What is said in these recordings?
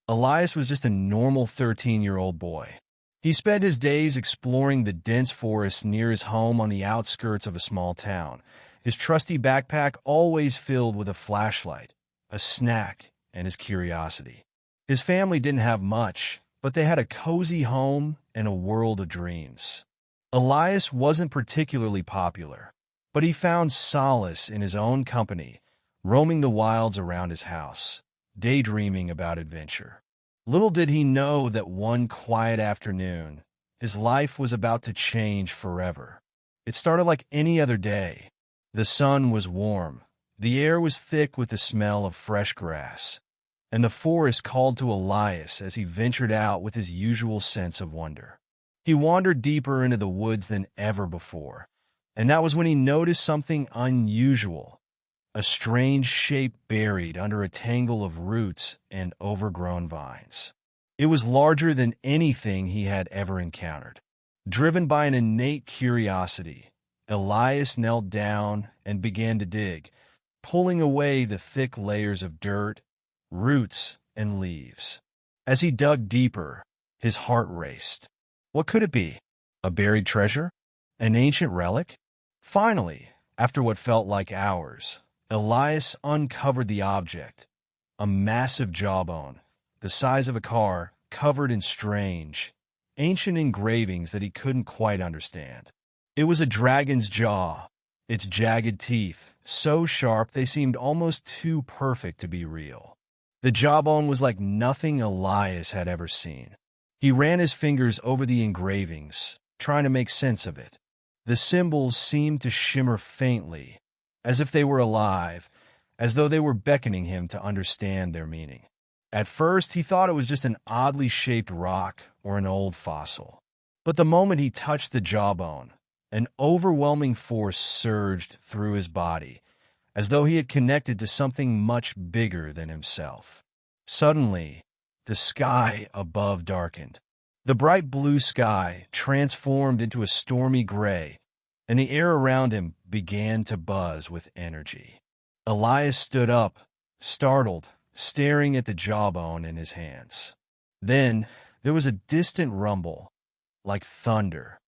Elias was just a normal 13-year-old boy. He spent his days exploring the dense forests near his home on the outskirts of a small town, his trusty backpack always filled with a flashlight, a snack, and his curiosity. His family didn't have much, but they had a cozy home and a world of dreams. Elias wasn't particularly popular, but he found solace in his own company, roaming the wilds around his house, daydreaming about adventure. Little did he know that one quiet afternoon, his life was about to change forever. It started like any other day. The sun was warm, the air was thick with the smell of fresh grass, and the forest called to Elias as he ventured out with his usual sense of wonder. He wandered deeper into the woods than ever before, and that was when he noticed something unusual. A strange shape buried under a tangle of roots and overgrown vines. It was larger than anything he had ever encountered. Driven by an innate curiosity, Elias knelt down and began to dig, pulling away the thick layers of dirt, roots, and leaves. As he dug deeper, his heart raced. What could it be? A buried treasure? An ancient relic? Finally, after what felt like hours, Elias uncovered the object, a massive jawbone, the size of a car, covered in strange, ancient engravings that he couldn't quite understand. It was a dragon's jaw, its jagged teeth, so sharp they seemed almost too perfect to be real. The jawbone was like nothing Elias had ever seen. He ran his fingers over the engravings, trying to make sense of it. The symbols seemed to shimmer faintly, as if they were alive, as though they were beckoning him to understand their meaning. At first, he thought it was just an oddly shaped rock or an old fossil. But the moment he touched the jawbone, an overwhelming force surged through his body, as though he had connected to something much bigger than himself. Suddenly, the sky above darkened. The bright blue sky transformed into a stormy gray, and the air around him began to buzz with energy. Elias stood up, startled, staring at the jawbone in his hands. Then there was a distant rumble, like thunder,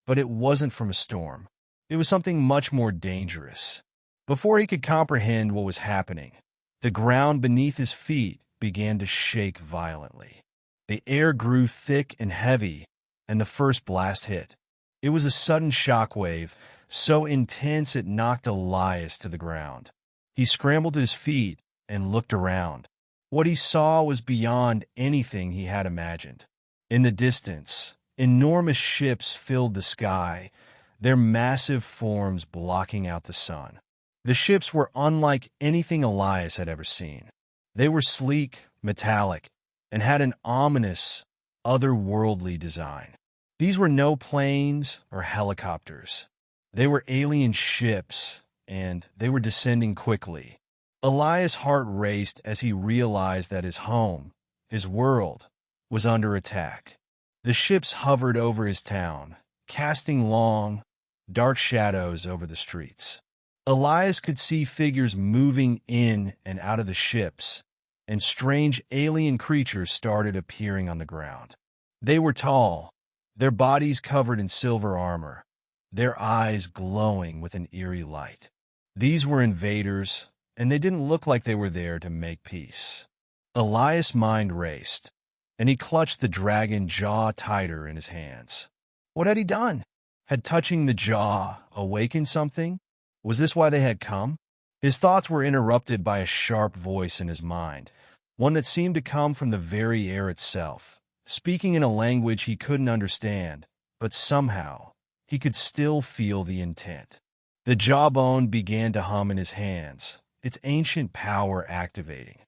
but it wasn't from a storm. It was something much more dangerous. Before he could comprehend what was happening, the ground beneath his feet began to shake violently. The air grew thick and heavy, and the first blast hit. It was a sudden shockwave, so intense it knocked Elias to the ground. He scrambled to his feet and looked around. What he saw was beyond anything he had imagined. In the distance, enormous ships filled the sky, their massive forms blocking out the sun. The ships were unlike anything Elias had ever seen. They were sleek, metallic, and had an ominous, otherworldly design. These were no planes or helicopters. They were alien ships, and they were descending quickly. Elias' heart raced as he realized that his home, his world, was under attack. The ships hovered over his town, casting long, dark shadows over the streets. Elias could see figures moving in and out of the ships, and strange alien creatures started appearing on the ground. They were tall, their bodies covered in silver armor, their eyes glowing with an eerie light. These were invaders, and they didn't look like they were there to make peace. Elias' mind raced, and he clutched the dragon jaw tighter in his hands. What had he done? Had touching the jaw awakened something? Was this why they had come? His thoughts were interrupted by a sharp voice in his mind, one that seemed to come from the very air itself, speaking in a language he couldn't understand, but somehow he could still feel the intent. The jawbone began to hum in his hands, its ancient power activating.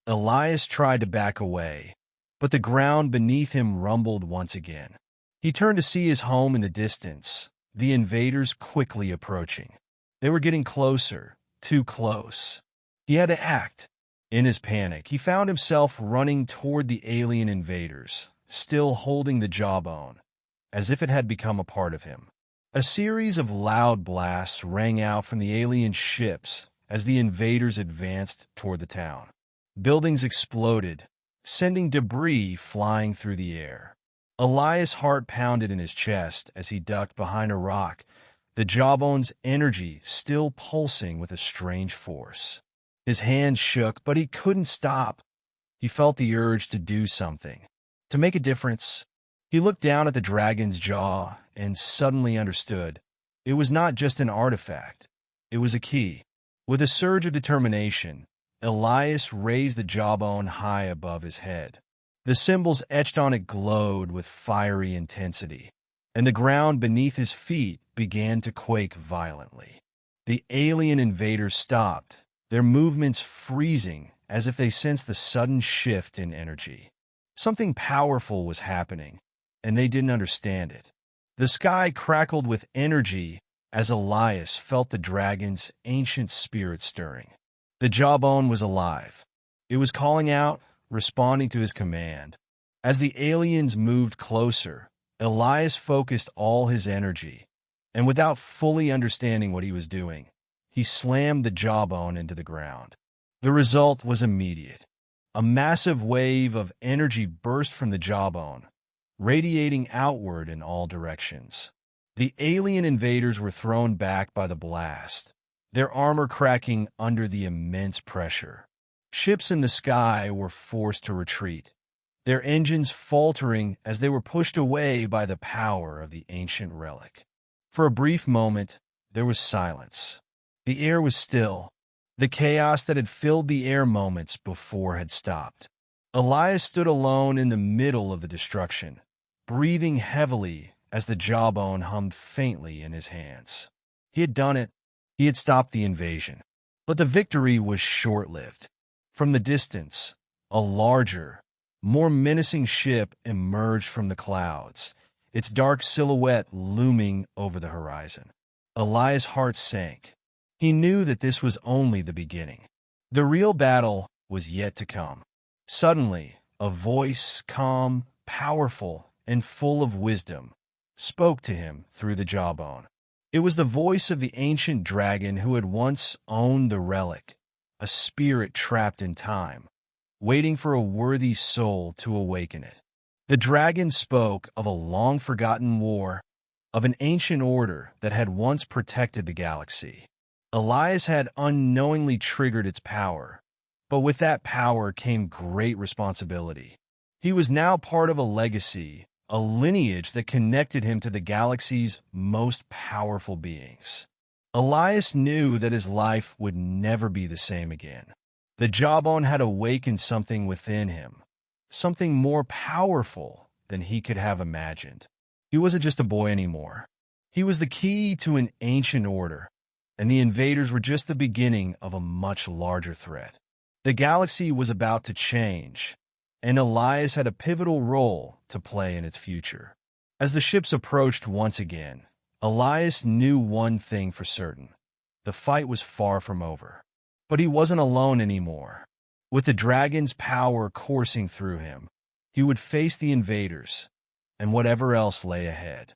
Elias tried to back away, but the ground beneath him rumbled once again. He turned to see his home in the distance, the invaders quickly approaching. They were getting closer, too close. He had to act. In his panic, he found himself running toward the alien invaders, still holding the jawbone, as if it had become a part of him. A series of loud blasts rang out from the alien ships as the invaders advanced toward the town. Buildings exploded, sending debris flying through the air. Elias' heart pounded in his chest as he ducked behind a rock, the jawbone's energy still pulsing with a strange force. His hands shook, but he couldn't stop. He felt the urge to do something, to make a difference. He looked down at the dragon's jaw and suddenly understood. It was not just an artifact. It was a key. With a surge of determination, Elias raised the jawbone high above his head. The symbols etched on it glowed with fiery intensity, and the ground beneath his feet began to quake violently. The alien invaders stopped, their movements freezing as if they sensed the sudden shift in energy. Something powerful was happening, and they didn't understand it. The sky crackled with energy as Elias felt the dragon's ancient spirit stirring. The jawbone was alive. It was calling out, responding to his command. As the aliens moved closer, Elias focused all his energy, and without fully understanding what he was doing, he slammed the jawbone into the ground. The result was immediate. A massive wave of energy burst from the jawbone, radiating outward in all directions. The alien invaders were thrown back by the blast, their armor cracking under the immense pressure. Ships in the sky were forced to retreat, their engines faltering as they were pushed away by the power of the ancient relic. For a brief moment, there was silence. The air was still. The chaos that had filled the air moments before had stopped. Elias stood alone in the middle of the destruction, breathing heavily as the jawbone hummed faintly in his hands. He had done it. He had stopped the invasion. But the victory was short-lived. From the distance, a larger, more menacing ship emerged from the clouds, its dark silhouette looming over the horizon. Elias' heart sank. He knew that this was only the beginning. The real battle was yet to come. Suddenly, a voice, calm, powerful, and full of wisdom, spoke to him through the jawbone. It was the voice of the ancient dragon who had once owned the relic, a spirit trapped in time, waiting for a worthy soul to awaken it. The dragon spoke of a long-forgotten war, of an ancient order that had once protected the galaxy. Elias had unknowingly triggered its power, but with that power came great responsibility. He was now part of a legacy, a lineage that connected him to the galaxy's most powerful beings. Elias knew that his life would never be the same again. The jawbone had awakened something within him, something more powerful than he could have imagined. He wasn't just a boy anymore. He was the key to an ancient order, and the invaders were just the beginning of a much larger threat. The galaxy was about to change, and Elias had a pivotal role to play in its future. As the ships approached once again, Elias knew one thing for certain. The fight was far from over. But he wasn't alone anymore. With the dragon's power coursing through him, he would face the invaders and whatever else lay ahead.